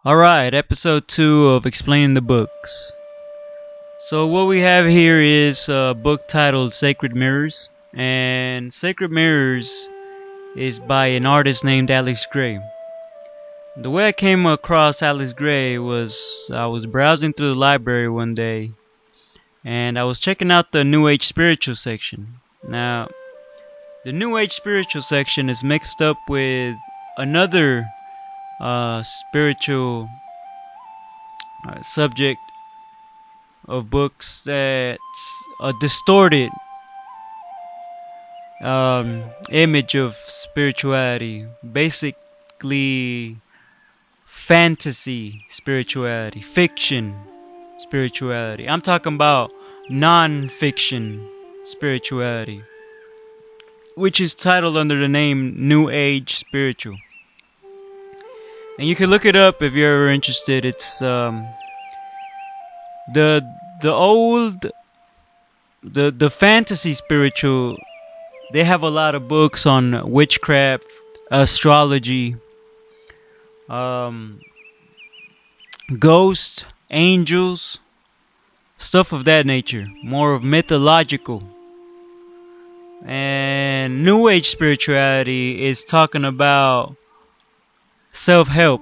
Alright, episode 2 of Explaining the Books. So what we have here is a book titled Sacred Mirrors. And Sacred Mirrors is by an artist named Alex Gray. The way I came across Alex Gray was I was browsing through the library one day and I was checking out the New Age Spiritual section. Now, the New Age Spiritual section is mixed up with another spiritual subject of books that's a distorted image of spirituality, basically fantasy spirituality, fiction spirituality. I'm talking about non-fiction spirituality, which is titled under the name New Age Spiritual. And you can look it up if you're ever interested. It's the fantasy spiritual. They have a lot of books on witchcraft, astrology, ghosts, angels, stuff of that nature. More of mythological. And New Age spirituality is talking about self-help,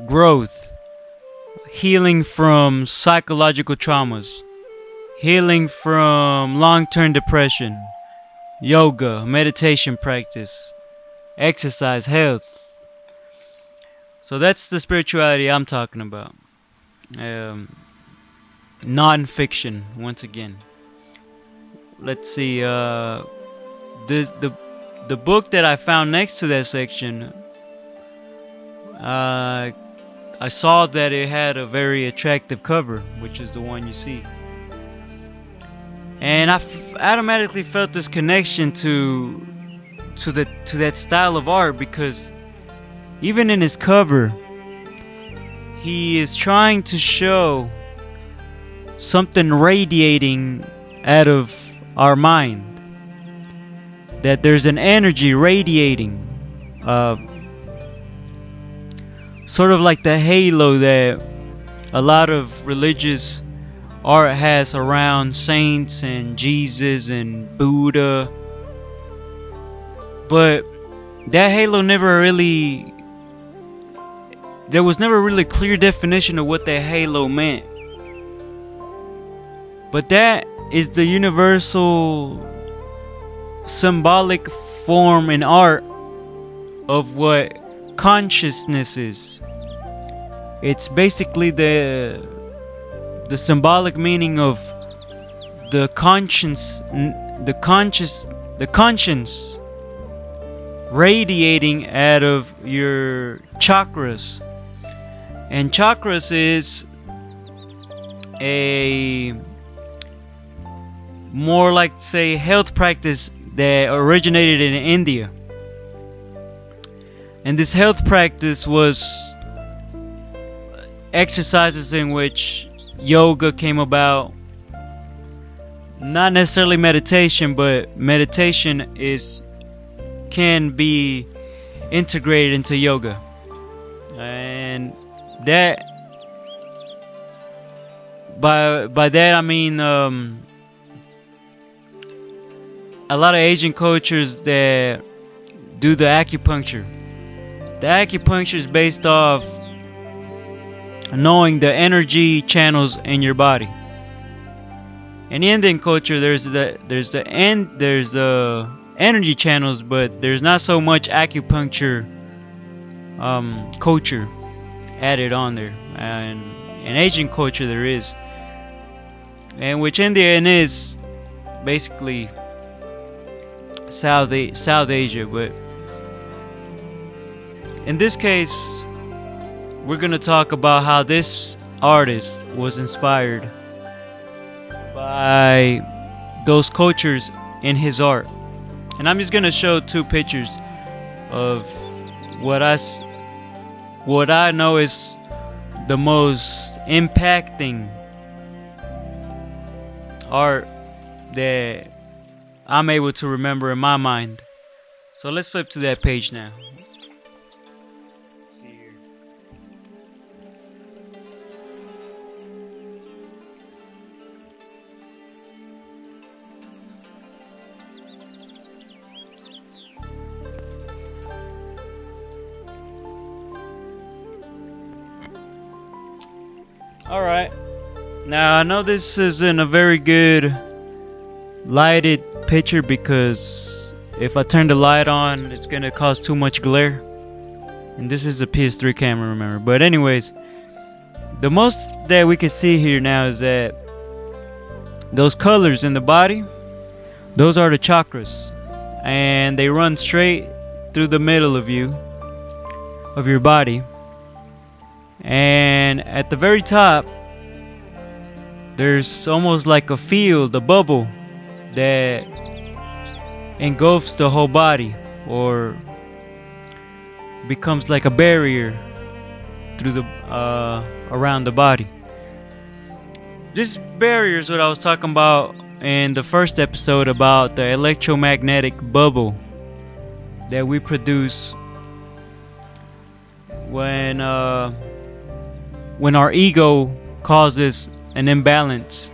growth, healing from psychological traumas, healing from long-term depression, yoga, meditation practice, exercise, health. So that's the spirituality I'm talking about. Non-fiction, once again. Let's see, the book that I found next to that section, I saw that it had a very attractive cover, which is the one you see. And I automatically felt this connection to that style of art, because even in his cover, he is trying to show something radiating out of our mind. That there's an energy radiating, sort of like the halo that a lot of religious art has around saints and Jesus and Buddha. But that halo there was never really clear definition of what that halo meant. But that is the universal symbolic form in art of what consciousness is. It's basically the symbolic meaning of the conscience radiating out of your chakras. And chakras is a more like, say, health practice that originated in India. And this health practice was exercises in which yoga came about. Not necessarily meditation, but meditation can be integrated into yoga. And that, by that I mean a lot of Asian cultures that do the acupuncture. The acupuncture is based off knowing the energy channels in your body. In the Indian culture, there's the energy channels, but there's not so much acupuncture culture added on there. And in Asian culture there is, and which Indian is basically South Asia. But in this case, we're gonna talk about how this artist was inspired by those cultures in his art. And I'm just gonna show two pictures of what I know is the most impacting art that I'm able to remember in my mind. So let's flip to that page now. See. Alright. Now I know this isn't a very good lighted picture because if I turn the light on it's gonna cause too much glare. And this is a PS3 camera, remember. But anyways, the most that we can see here now is that those colors in the body, those are the chakras. And they run straight through the middle of your body. And at the very top, there's almost like a field, a bubble that engulfs the whole body, or becomes like a barrier through the around the body. This barrier is what I was talking about in the first episode about the electromagnetic bubble that we produce when our ego causes an imbalance,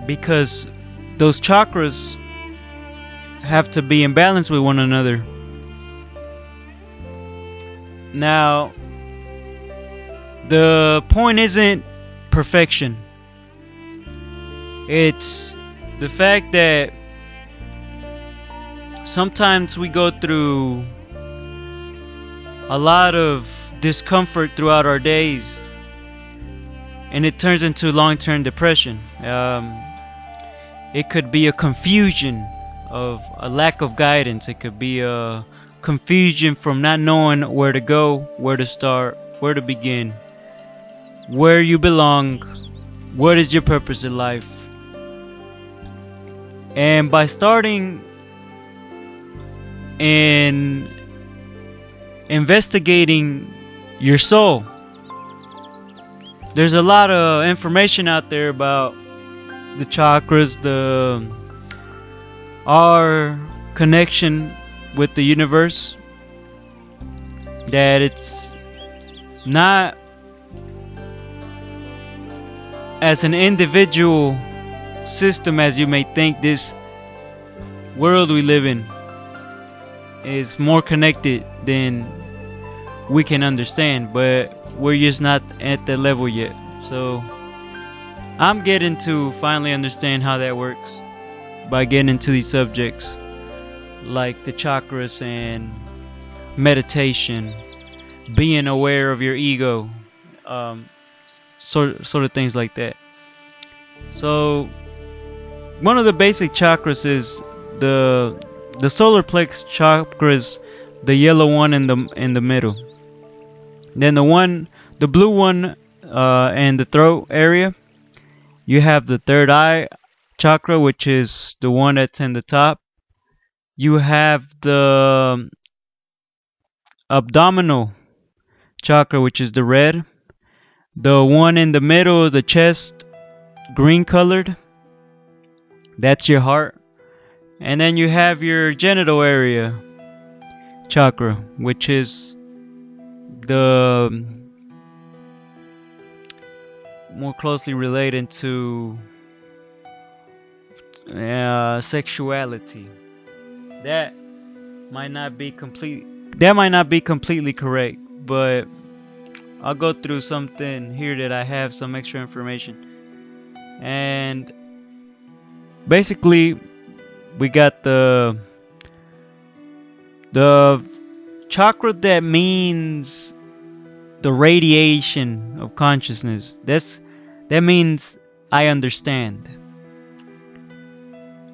because those chakras have to be in balance with one another. Now, the point isn't perfection. It's the fact that sometimes we go through a lot of discomfort throughout our days, and it turns into long-term depression. It could be a confusion of a lack of guidance. It could be a confusion from not knowing where to go, where to start, where to begin, where you belong, what is your purpose in life. And by starting in investigating your soul, there's a lot of information out there about the chakras, our connection with the universe, that it's not as an individual system as you may think. This world we live in is more connected than we can understand, but we're just not at that level yet. So I'm getting to finally understand how that works by getting into these subjects like the chakras and meditation, being aware of your ego, sort of things like that. So one of the basic chakras is the solar plex chakras, the yellow one in the middle. Then the blue one in the throat area. You have the third eye chakra, which is the one that's in the top. You have the abdominal chakra, which is the red. The one in the middle of the chest, green colored, that's your heart. And then you have your genital area chakra, which is the more closely related to sexuality. That might not be completely correct, but I'll go through something here that I have some extra information. And basically we got the chakra that means the radiation of consciousness. That means I understand.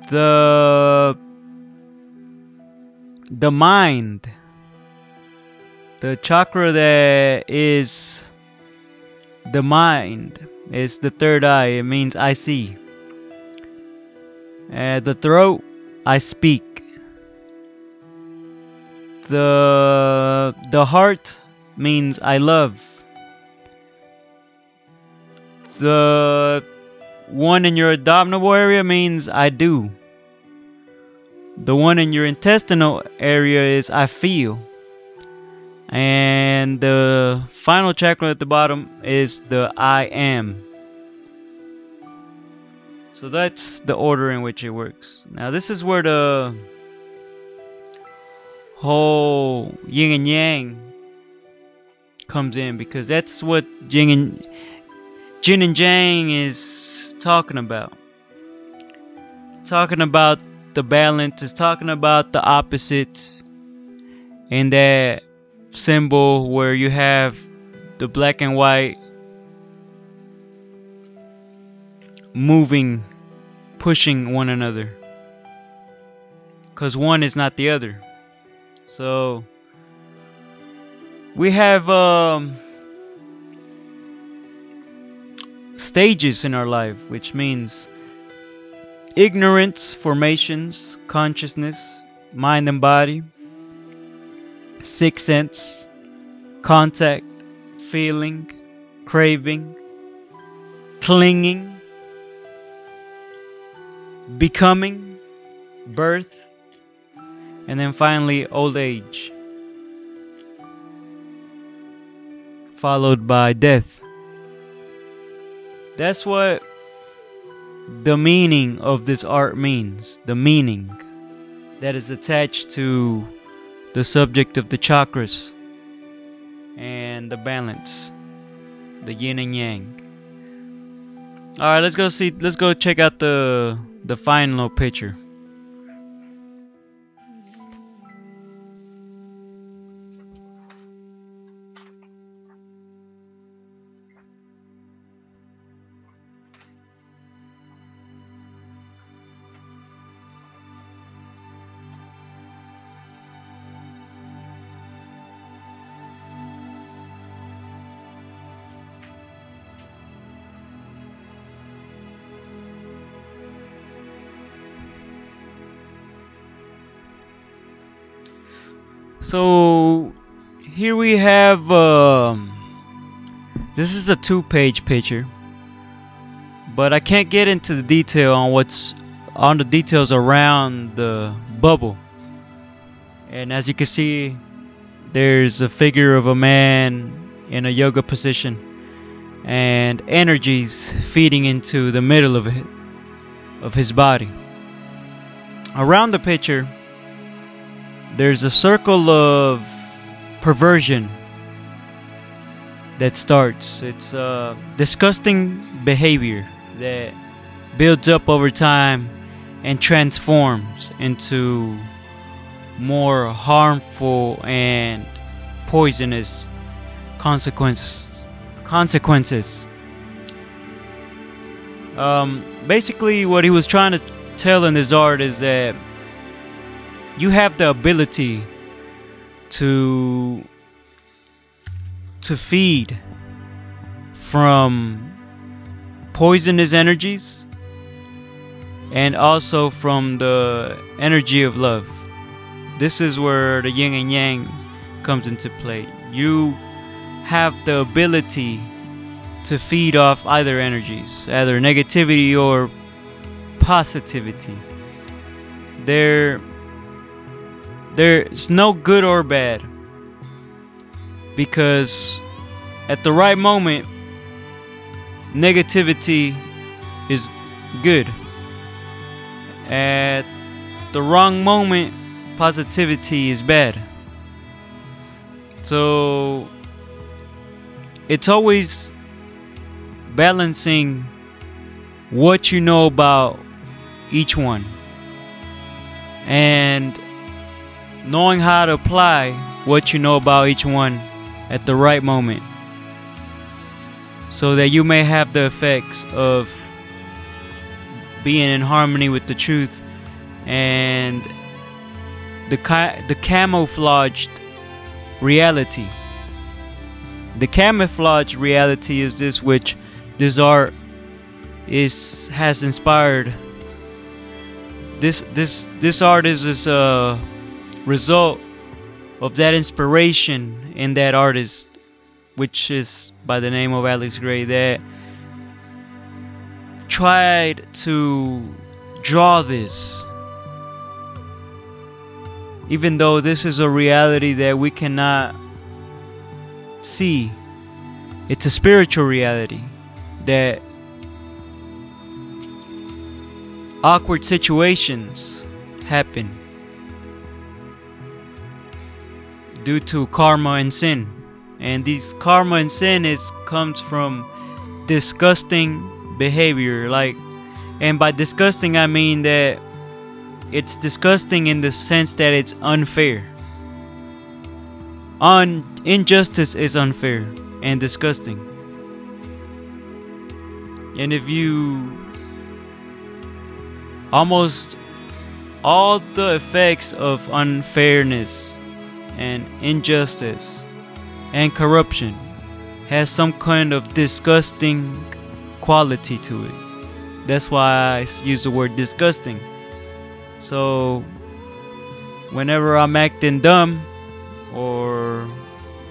The mind, the chakra that is the mind, is the third eye. It means I see. The throat, I speak. The heart means I love. The one in your abdominal area means I do. The one in your intestinal area is I feel. And the final chakra at the bottom is the I am. So that's the order in which it works. Now this is where the whole yin and yang comes in, because that's what yin Jin and Yang is talking about. It's talking about the balance, it's talking about the opposites in that symbol where you have the black and white moving, pushing one another, because one is not the other. So we have stages in our life, which means ignorance, formations, consciousness, mind and body, sixth sense, contact, feeling, craving, clinging, becoming, birth, and then finally old age, followed by death. That's what the meaning of this art means. The meaning that is attached to the subject of the chakras and the balance, the yin and yang. Alright, let's go check out the final picture. So here we have this is a 2-page picture, but I can't get into the detail on the details around the bubble. And as you can see, there's a figure of a man in a yoga position and energies feeding into the middle of his body. Around the picture, there's a circle of perversion that starts. It's disgusting behavior that builds up over time and transforms into more harmful and poisonous consequences. Basically, what he was trying to tell in his art is that you have the ability to feed from poisonous energies and also from the energy of love. This is where the yin and yang comes into play. You have the ability to feed off either energies, either negativity or positivity. There's no good or bad, because at the right moment, negativity is good. At the wrong moment, positivity is bad. So it's always balancing what you know about each one and knowing how to apply what you know about each one at the right moment, so that you may have the effects of being in harmony with the truth and the camouflaged reality. The camouflaged reality is this, which this art has inspired. This art is a result of that inspiration in that artist, which is by the name of Alex Gray, that tried to draw this, even though this is a reality that we cannot see. It's a spiritual reality that awkward situations happen due to karma and sin, and these karma and sin comes from disgusting behavior. And by disgusting I mean that it's disgusting in the sense that it's unfair. Injustice is unfair and disgusting. And if you almost all the effects of unfairness and injustice and corruption has some kind of disgusting quality to it. That's why I use the word disgusting. So whenever I'm acting dumb or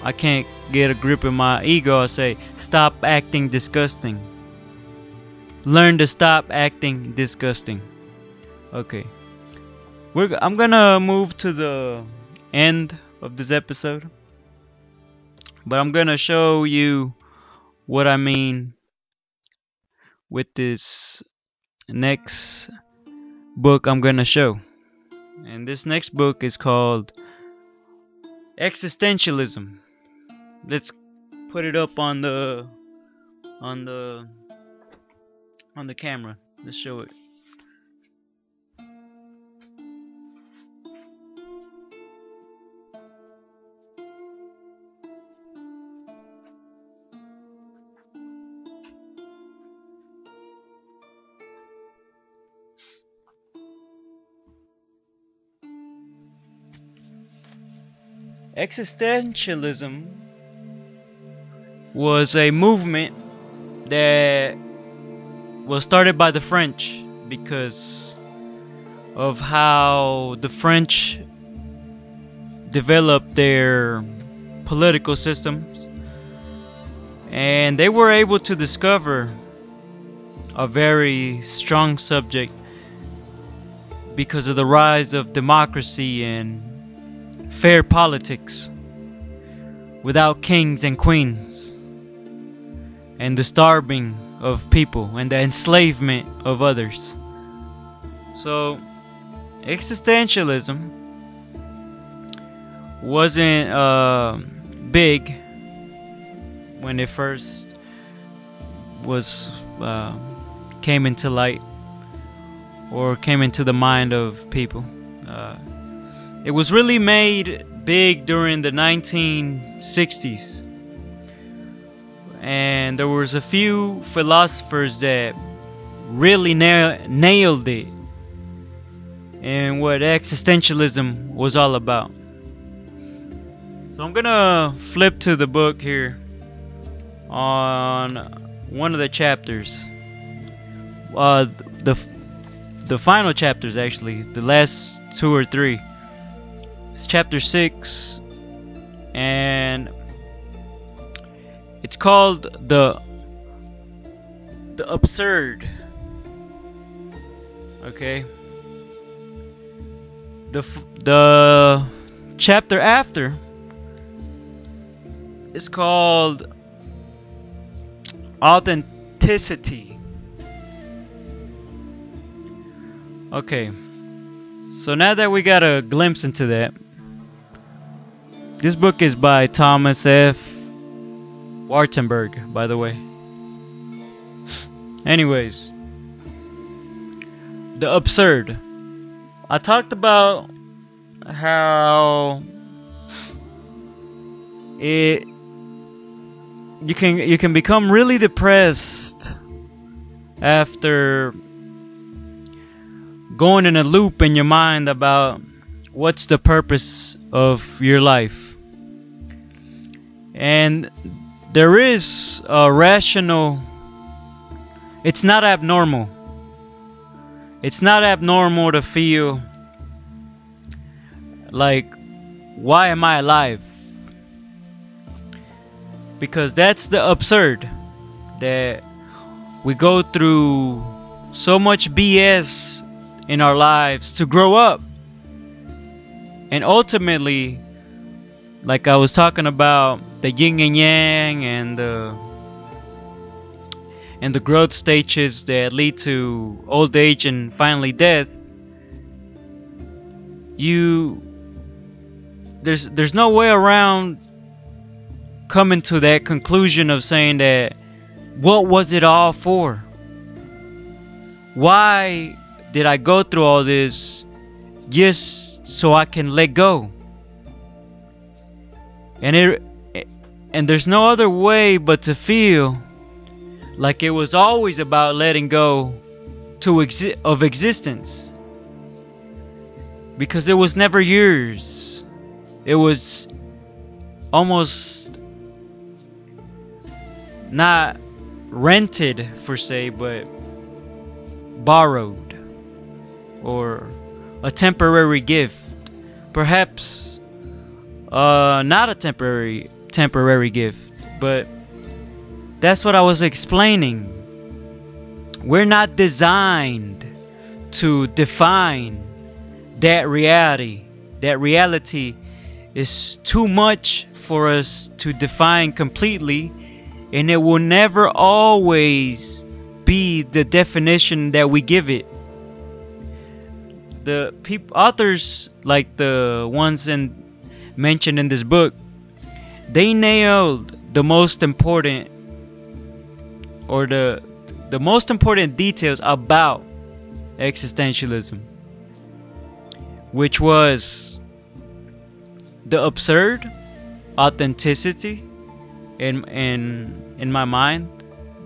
I can't get a grip in my ego, I say, stop acting disgusting. Learn to stop acting disgusting. Okay. I'm gonna move to the end of this episode, but I'm gonna show you what I mean with this next book I'm gonna show. And this next book is called Existentialism. Let's put it up on the camera. Let's show it. Existentialism was a movement that was started by the French because of how the French developed their political systems, and they were able to discover a very strong subject because of the rise of democracy and fair politics without kings and queens, and the starving of people and the enslavement of others. So existentialism wasn't big when it first was came into light or came into the mind of people. It was really made big during the 1960s, and there was a few philosophers that really nailed it and what existentialism was all about. So I'm gonna flip to the book here on one of the chapters, the final chapters, actually the last 2 or 3. It's chapter 6, and it's called the absurd. Okay. The chapter after is called authenticity. Okay. So now that we got a glimpse into that, this book is by Thomas F. Wartenberg, by the way. Anyways, the absurd. I talked about how you can become really depressed after going in a loop in your mind about what's the purpose of your life. And there is a rational, it's not abnormal. It's not abnormal to feel like, why am I alive? Because that's the absurd, that we go through so much BS in our lives to grow up, and ultimately, like I was talking about, the yin and yang and the growth stages that lead to old age and finally death. There's no way around coming to that conclusion of saying that what was it all for? Why did I go through all this just so I can let go? And there's no other way but to feel like it was always about letting go of existence, because it was never yours. It was almost not rented per se, but borrowed, or a temporary gift. Perhaps not a temporary gift, but that's what I was explaining. We're not designed to define that reality. That reality is too much for us to define completely, and it will never always be the definition that we give it. The authors, like the ones mentioned in this book, they nailed the most important, or the most important details about existentialism, which was the absurd, authenticity in my mind,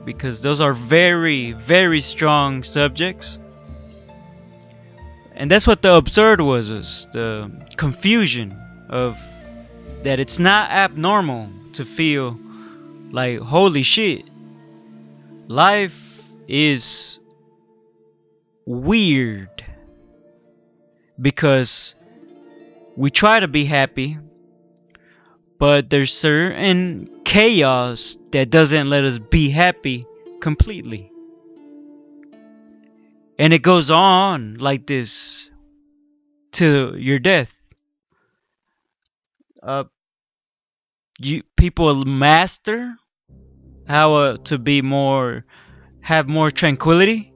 because those are very, very strong subjects. And that's what the absurd was the confusion of that it's not abnormal to feel like, holy shit, life is weird, because we try to be happy, but there's certain chaos that doesn't let us be happy completely. And it goes on like this to your death. People master how to have more tranquility,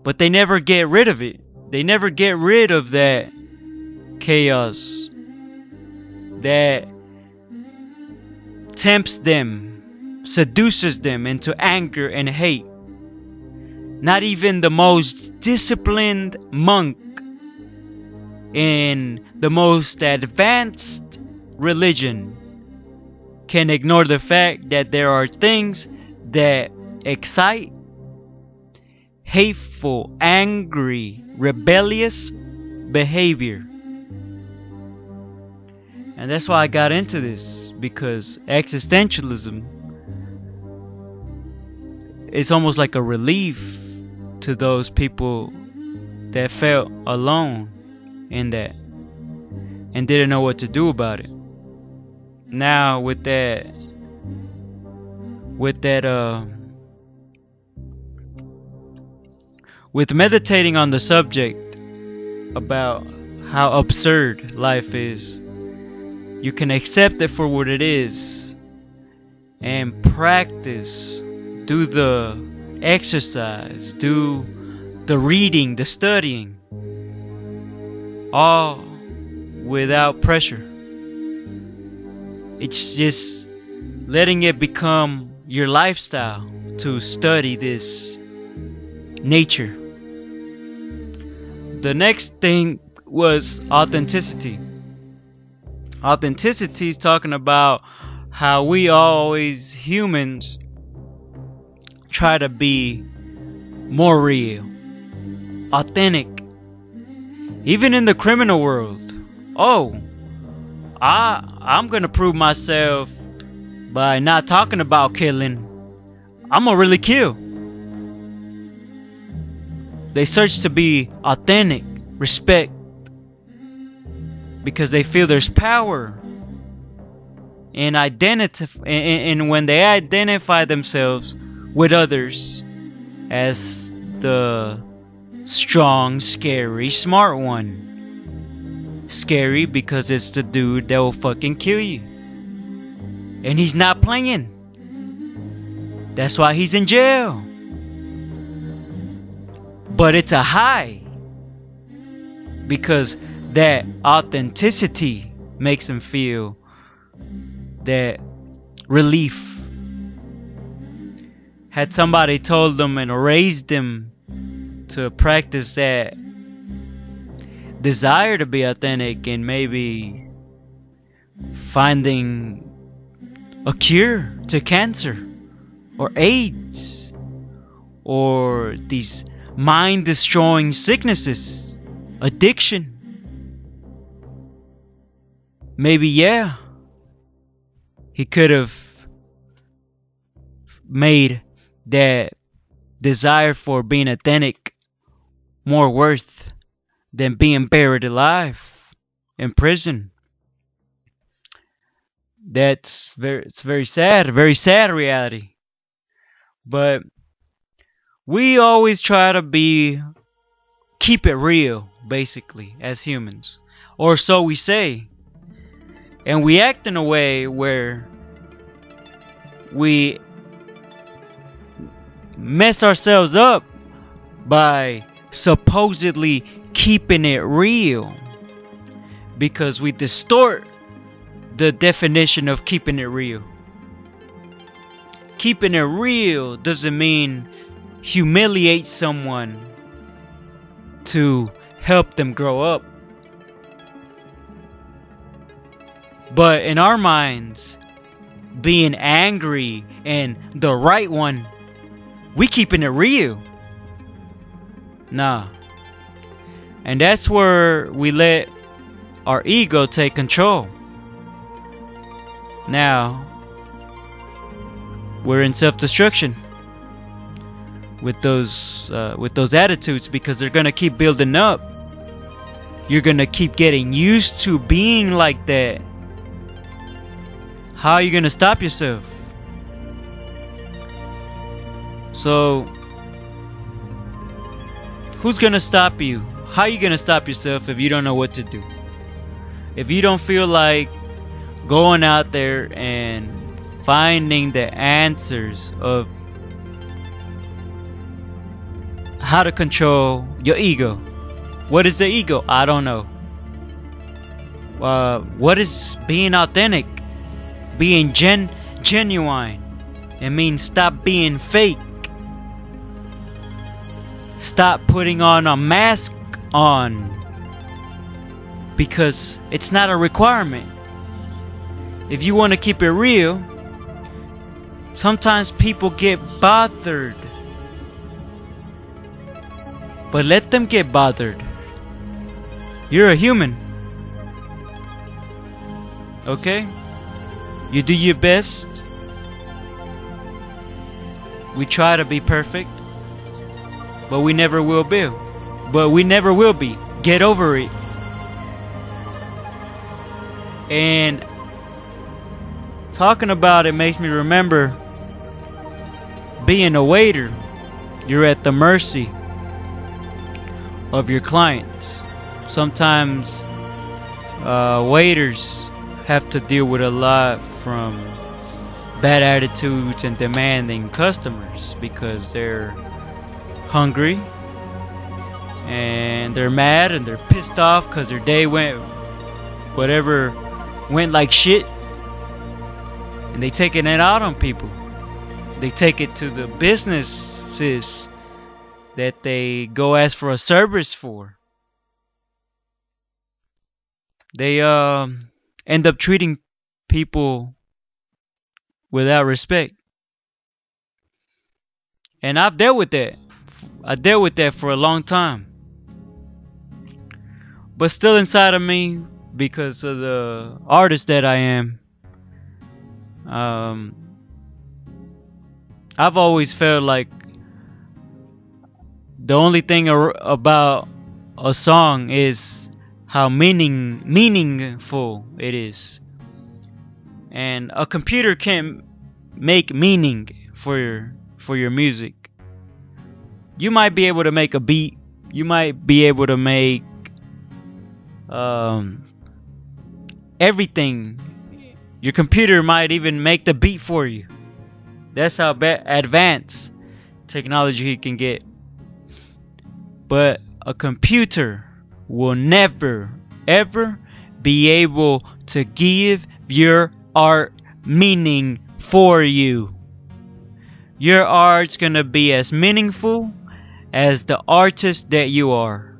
but they never get rid of it. They never get rid of that chaos that tempts them, seduces them into anger and hate. Not even the most disciplined monk in the most advanced religion can ignore the fact that there are things that excite hateful, angry, rebellious behavior. And that's why I got into this, because existentialism is almost like a relief to those people that felt alone in that and didn't know what to do about it. Now with meditating on the subject about how absurd life is, you can accept it for what it is and practice, do the exercise, do the reading, the studying, all without pressure. It's just letting it become your lifestyle to study this nature. The next thing was authenticity. Authenticity is talking about how we always, humans, try to be more real, authentic. Even in the criminal world. I'm gonna prove myself by not talking about killing. I'm gonna really kill. They search to be authentic, respect, because they feel there's power in identity, and when they identify themselves with others as the strong, scary, smart one. Scary because it's the dude that will fucking kill you, and he's not playing. That's why he's in jail. But it's a high, because that authenticity makes him feel that relief had somebody told them and raised them to practice that desire to be authentic and maybe finding a cure to cancer or AIDS or these mind-destroying sicknesses, addiction, maybe, yeah, he could have made that desire for being authentic more worth than being buried alive in prison. It's very sad, a very sad reality. But we always try to keep it real, basically, as humans, or so we say, and we act in a way where we mess ourselves up by supposedly keeping it real, because we distort the definition of keeping it real. Keeping it real doesn't mean humiliate someone to help them grow up. But in our minds, being angry and the right one, we keeping it real. Nah. And that's where we let our ego take control. Now, we're in self-destruction with those attitudes, because they're gonna keep building up. You're gonna keep getting used to being like that. How are you gonna stop yourself? So, who's gonna stop you? How are you gonna stop yourself if you don't know what to do? If you don't feel like going out there and finding the answers of how to control your ego. What is the ego? I don't know. What is being authentic? Being genuine. It means stop being fake. Stop putting on a mask on, because it's not a requirement. If you want to keep it real, sometimes people get bothered. But let them get bothered. You're a human. Okay? You do your best. We try to be perfect, but we never will be. Get over it. And talking about it makes me remember being a waiter. You're at the mercy of your clients. Sometimes waiters have to deal with a lot from bad attitudes and demanding customers, because they're hungry and they're mad and they're pissed off because their day went like shit, and they taking it out on people. They take it to the businesses that they go ask for a service for. They end up treating people without respect. And I've dealt with that. I dealt with that for a long time. But still inside of me, because of the artist that I am, I've always felt like the only thing about a song is how meaningful it is. And a computer can't make meaning for your music. You might be able to make a beat. You might be able to make everything. Your computer might even make the beat for you. That's how advanced technology can get. But a computer will never, ever be able to give your art meaning for you. your art's gonna be as meaningful as the artist that you are.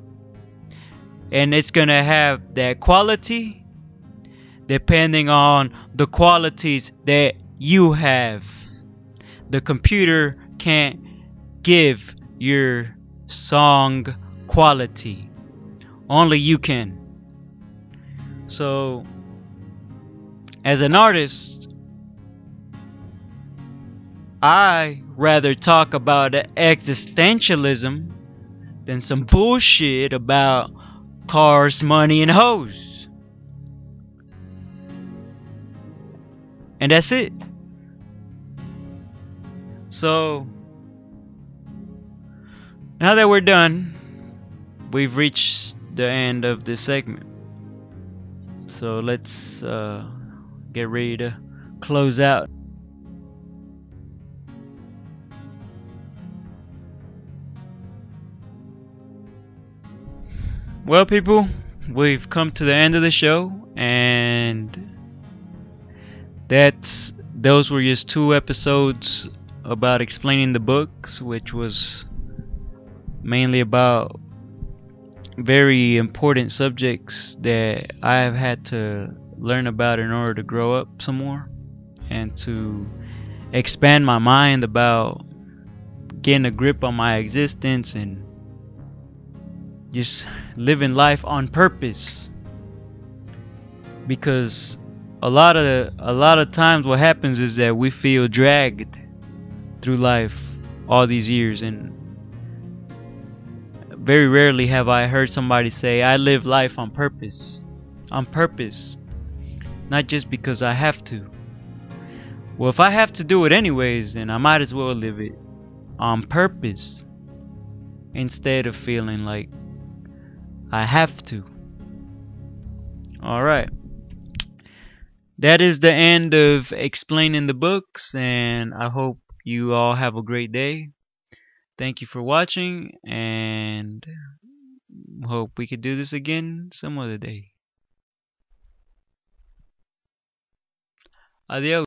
And it's gonna have that quality depending on the qualities that you have. The computer can't give your song quality. Only you can. So, as an artist, I rather talk about existentialism than some bullshit about cars, money, and hoes. And that's it. So, now that we're done, we've reached the end of this segment. So let's get ready to close out. Well, people, we've come to the end of the show, and those were just 2 episodes about explaining the books, which was mainly about very important subjects that I have had to learn about in order to grow up some more and to expand my mind about getting a grip on my existence and just living life on purpose. Because a lot of times what happens is that we feel dragged through life all these years, and very rarely have I heard somebody say, I live life on purpose. On purpose. Not just because I have to. Well, if I have to do it anyways, then I might as well live it on purpose instead of feeling like I have to. Alright. That is the end of explaining the books, and I hope you all have a great day. Thank you for watching, and hope we could do this again some other day. Adios.